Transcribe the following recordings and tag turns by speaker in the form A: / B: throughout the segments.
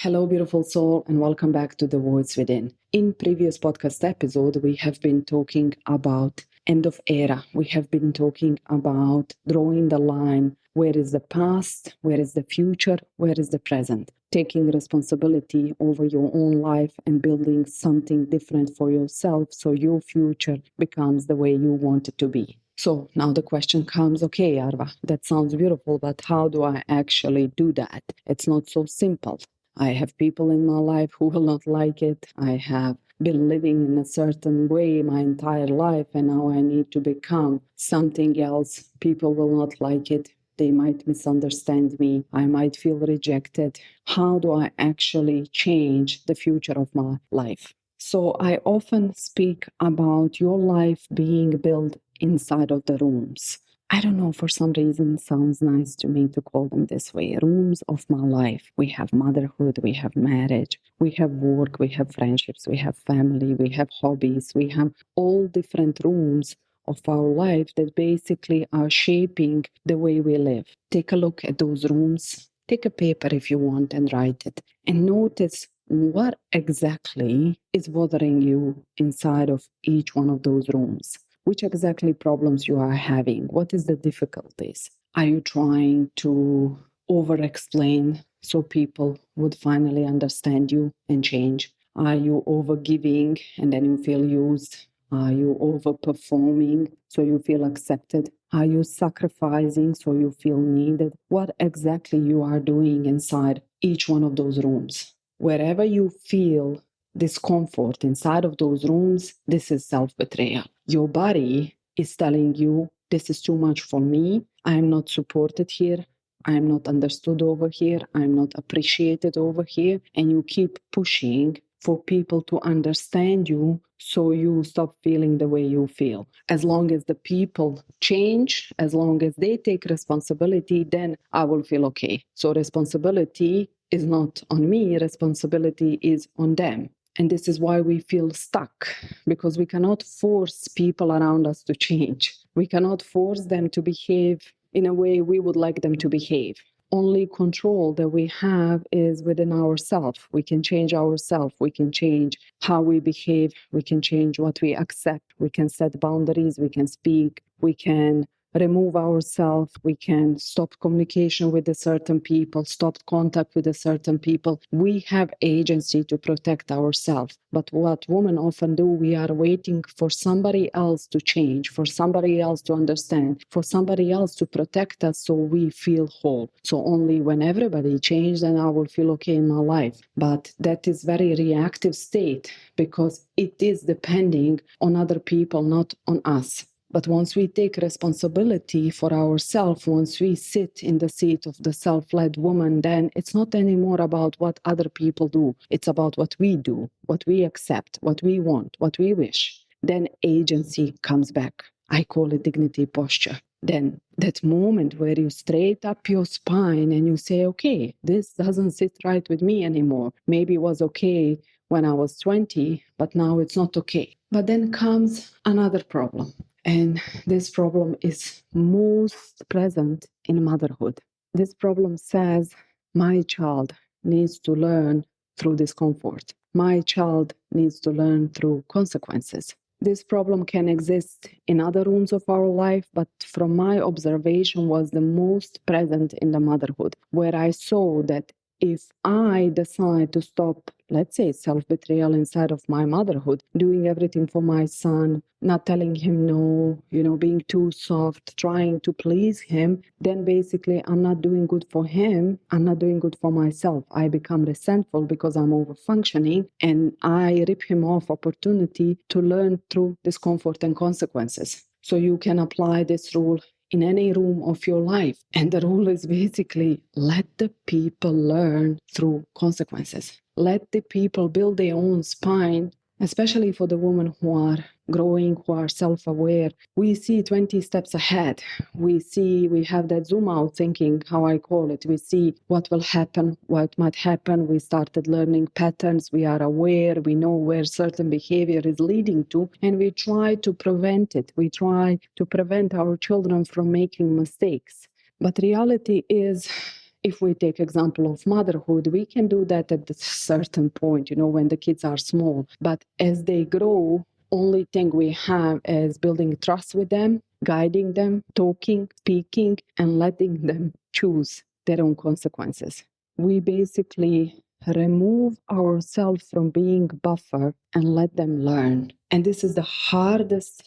A: Hello, beautiful soul, and welcome back to The Voice Within. In previous podcast episode, we have been talking about end of era. We have been talking about drawing the line. Where is the past? Where is the future? Where is the present? Taking responsibility over your own life and building something different for yourself so your future becomes the way you want it to be. So now the question comes, okay, Arva, that sounds beautiful, but how do I actually do that? It's not so simple. I have people in my life who will not like it. I have been living in a certain way my entire life, and now I need to become something else. People will not like it. They might misunderstand me. I might feel rejected. How do I actually change the future of my life? So I often speak about your life being built inside of the rooms. I don't know, for some reason, it sounds nice to me to call them this way. Rooms of my life. We have motherhood, we have marriage, we have work, we have friendships, we have family, we have hobbies, we have all different rooms of our life that basically are shaping the way we live. Take a look at those rooms. Take a paper if you want and write it. And notice what exactly is bothering you inside of each one of those rooms. Which exactly problems you are having? What is the difficulties? Are you trying to over-explain so people would finally understand you and change? Are you over-giving and then you feel used? Are you over-performing so you feel accepted? Are you sacrificing so you feel needed? What exactly you are doing inside each one of those rooms? Wherever you feel discomfort inside of those rooms, this is self-betrayal. Your body is telling you, this is too much for me. I am not supported here. I am not understood over here. I am not appreciated over here. And you keep pushing for people to understand you so you stop feeling the way you feel. As long as the people change, as long as they take responsibility, then I will feel okay. So responsibility is not on me, responsibility is on them. And this is why we feel stuck, because we cannot force people around us to change. We cannot force them to behave in a way we would like them to behave. Only control that we have is within ourselves. We can change ourselves. We can change how we behave. We can change what we accept. We can set boundaries. We can speak. We can remove ourselves. We can stop communication with a certain people, stop contact with a certain people. We have agency to protect ourselves. But what women often do, we are waiting for somebody else to change, for somebody else to understand, for somebody else to protect us so we feel whole. So only when everybody changes, then I will feel okay in my life. But that is very reactive state because it is depending on other people, not on us. But once we take responsibility for ourselves, once we sit in the seat of the self-led woman, then it's not anymore about what other people do. It's about what we do, what we accept, what we want, what we wish. Then agency comes back. I call it dignity posture. Then that moment where you straight up your spine and you say, okay, this doesn't sit right with me anymore. Maybe it was okay when I was 20, but now it's not okay. But then comes another problem. And this problem is most present in motherhood. This problem says, my child needs to learn through discomfort. My child needs to learn through consequences. This problem can exist in other rooms of our life, but from my observation was the most present in the motherhood, where I saw that if I decide to stop, let's say, self-betrayal inside of my motherhood, doing everything for my son, not telling him no, being too soft, trying to please him, then basically I'm not doing good for him. I'm not doing good for myself. I become resentful because I'm over-functioning and I rip him off opportunity to learn through discomfort and consequences. So you can apply this rule in any room of your life. And the rule is basically let the people learn through consequences. Let the people build their own spine, especially for the women who are growing, who are self-aware. We see 20 steps ahead. We have that zoom out thinking, how I call it. We see what will happen, what might happen. We started learning patterns. We are aware. We know where certain behavior is leading to, and we try to prevent it. We try to prevent our children from making mistakes. But reality is, if we take example of motherhood, we can do that at a certain point, when the kids are small. But as they grow, only thing we have is building trust with them, guiding them, talking, speaking, and letting them choose their own consequences. We basically remove ourselves from being buffer and let them learn. And this is the hardest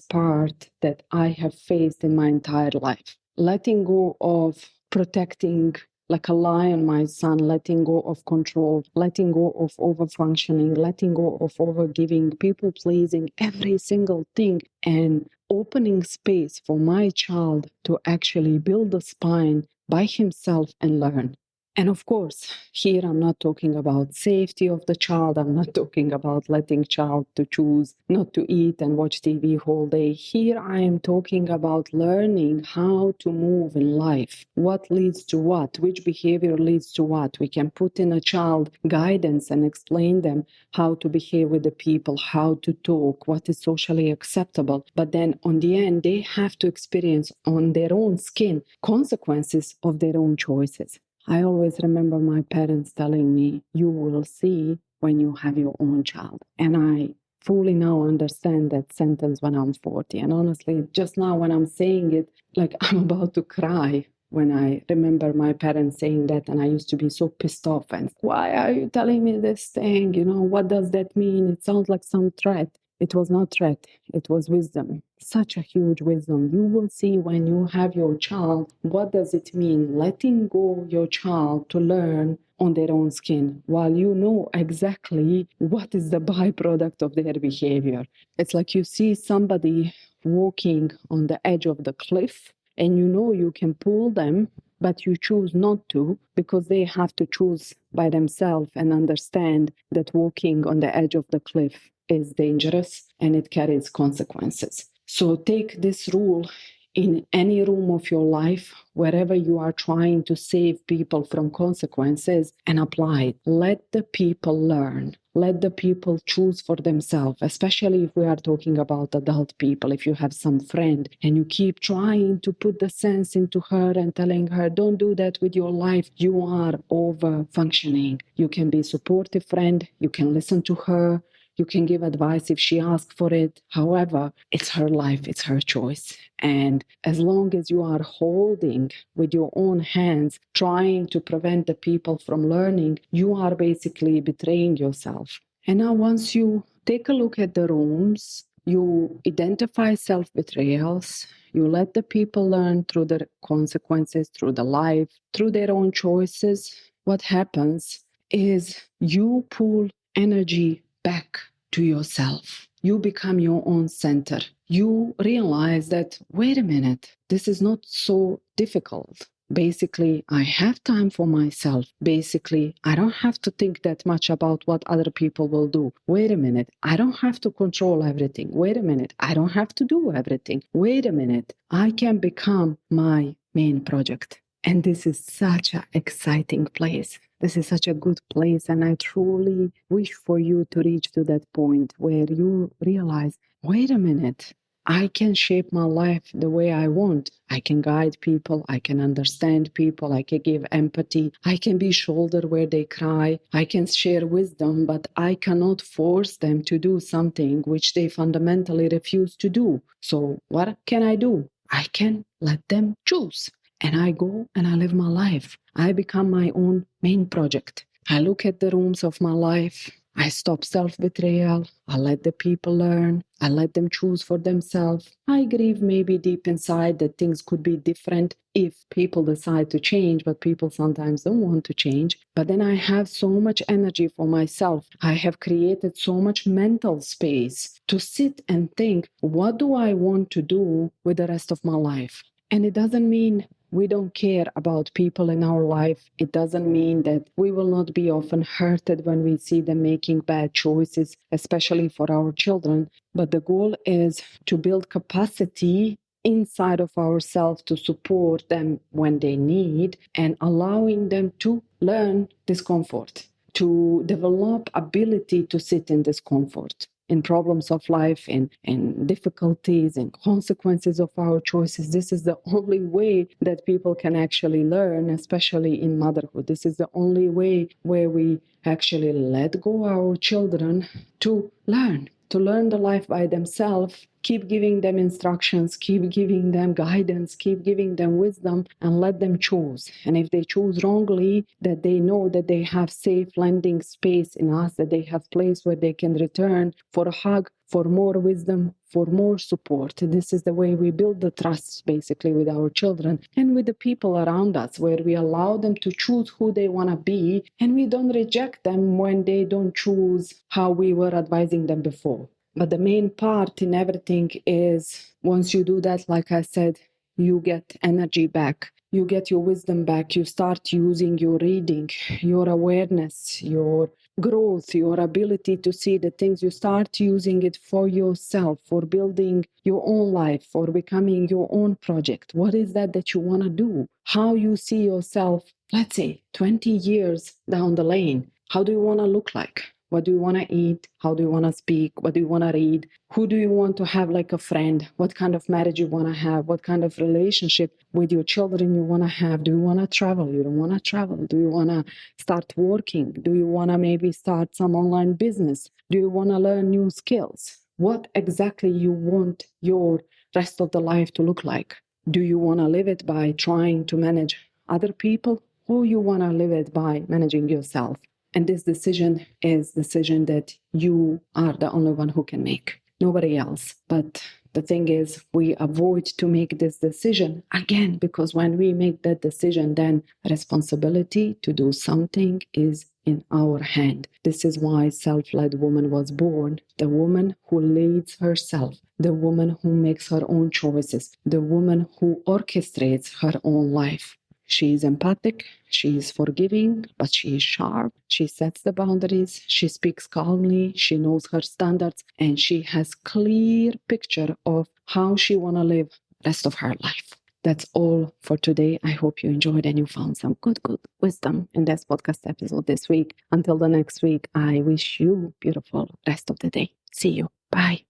A: part that I have faced in my entire life. Letting go of protecting like a lion, my son, letting go of control, letting go of over-functioning, letting go of over-giving, people-pleasing, every single thing, and opening space for my child to actually build a spine by himself and learn. And of course, here I'm not talking about safety of the child. I'm not talking about letting child to choose not to eat and watch TV whole day. Here I am talking about learning how to move in life. What leads to what? Which behavior leads to what? We can put in a child guidance and explain them how to behave with the people, how to talk, what is socially acceptable. But then on the end, they have to experience on their own skin consequences of their own choices. I always remember my parents telling me, you will see when you have your own child. And I fully now understand that sentence when I'm 40. And honestly, just now when I'm saying it, like I'm about to cry when I remember my parents saying that. And I used to be so pissed off and why are you telling me this thing? What does that mean? It sounds like some threat. It was not threat, it was wisdom. Such a huge wisdom. You will see when you have your child, what does it mean letting go your child to learn on their own skin while you know exactly what is the byproduct of their behavior. It's like you see somebody walking on the edge of the cliff and you can pull them, but you choose not to because they have to choose by themselves and understand that walking on the edge of the cliff is dangerous and it carries consequences. So take this rule in any room of your life, wherever you are trying to save people from consequences, and apply it. Let the people learn. Let the people choose for themselves, especially if we are talking about adult people. If you have some friend and you keep trying to put the sense into her and telling her, don't do that with your life, you are over functioning. You can be a supportive friend. You can listen to her. You can give advice if she asks for it. However, it's her life, it's her choice. And as long as you are holding with your own hands, trying to prevent the people from learning, you are basically betraying yourself. And now once you take a look at the rooms, you identify self-betrayals, you let the people learn through the consequences, through the life, through their own choices. What happens is you pull energy back to yourself. You become your own center. You realize that, wait a minute, this is not so difficult. Basically, I have time for myself. Basically, I don't have to think that much about what other people will do. Wait a minute, I don't have to control everything. Wait a minute, I don't have to do everything. Wait a minute, I can become my main project. And this is such an exciting place. This is such a good place. And I truly wish for you to reach to that point where you realize, wait a minute, I can shape my life the way I want. I can guide people. I can understand people. I can give empathy. I can be shoulder where they cry. I can share wisdom, but I cannot force them to do something which they fundamentally refuse to do. So what can I do? I can let them choose. And I go and I live my life. I become my own main project. I look at the rooms of my life. I stop self-betrayal. I let the people learn. I let them choose for themselves. I grieve maybe deep inside that things could be different if people decide to change, but people sometimes don't want to change. But then I have so much energy for myself. I have created so much mental space to sit and think, what do I want to do with the rest of my life? And it doesn't mean we don't care about people in our life. It doesn't mean that we will not be often hurted when we see them making bad choices, especially for our children. But the goal is to build capacity inside of ourselves to support them when they need and allowing them to learn discomfort, to develop ability to sit in discomfort. in problems of life and difficulties and consequences of our choices. This is the only way that people can actually learn, especially in motherhood. This is the only way where we actually let go our children to learn the life by themselves. Keep giving them instructions, keep giving them guidance, keep giving them wisdom, and let them choose. And if they choose wrongly, that they know that they have safe landing space in us, that they have place where they can return for a hug, for more wisdom, for more support. This is the way we build the trust, basically, with our children and with the people around us, where we allow them to choose who they want to be, and we don't reject them when they don't choose how we were advising them before. But the main part in everything is, once you do that, like I said, you get energy back. You get your wisdom back. You start using your reading, your awareness, your growth, your ability to see the things. You start using it for yourself, for building your own life, for becoming your own project. What is that you want to do? How you see yourself, let's say, 20 years down the lane. How do you want to look like? What do you want to eat? How do you want to speak? What do you want to read? Who do you want to have like a friend? What kind of marriage you want to have? What kind of relationship with your children you want to have? Do you want to travel? You don't want to travel? Do you want to start working? Do you want to maybe start some online business? Do you want to learn new skills? What exactly you want your rest of the life to look like? Do you want to live it by trying to manage other people, or you want to live it by managing yourself? And this decision is decision that you are the only one who can make, nobody else. But the thing is, we avoid to make this decision again, because when we make that decision, then responsibility to do something is in our hand. This is why self-led woman was born, the woman who leads herself, the woman who makes her own choices, the woman who orchestrates her own life. She is empathic, she is forgiving, but she is sharp. She sets the boundaries, she speaks calmly, she knows her standards, and she has clear picture of how she want to live rest of her life. That's all for today. I hope you enjoyed and you found some good wisdom in this podcast episode this week. Until the next week, I wish you beautiful rest of the day. See you. Bye.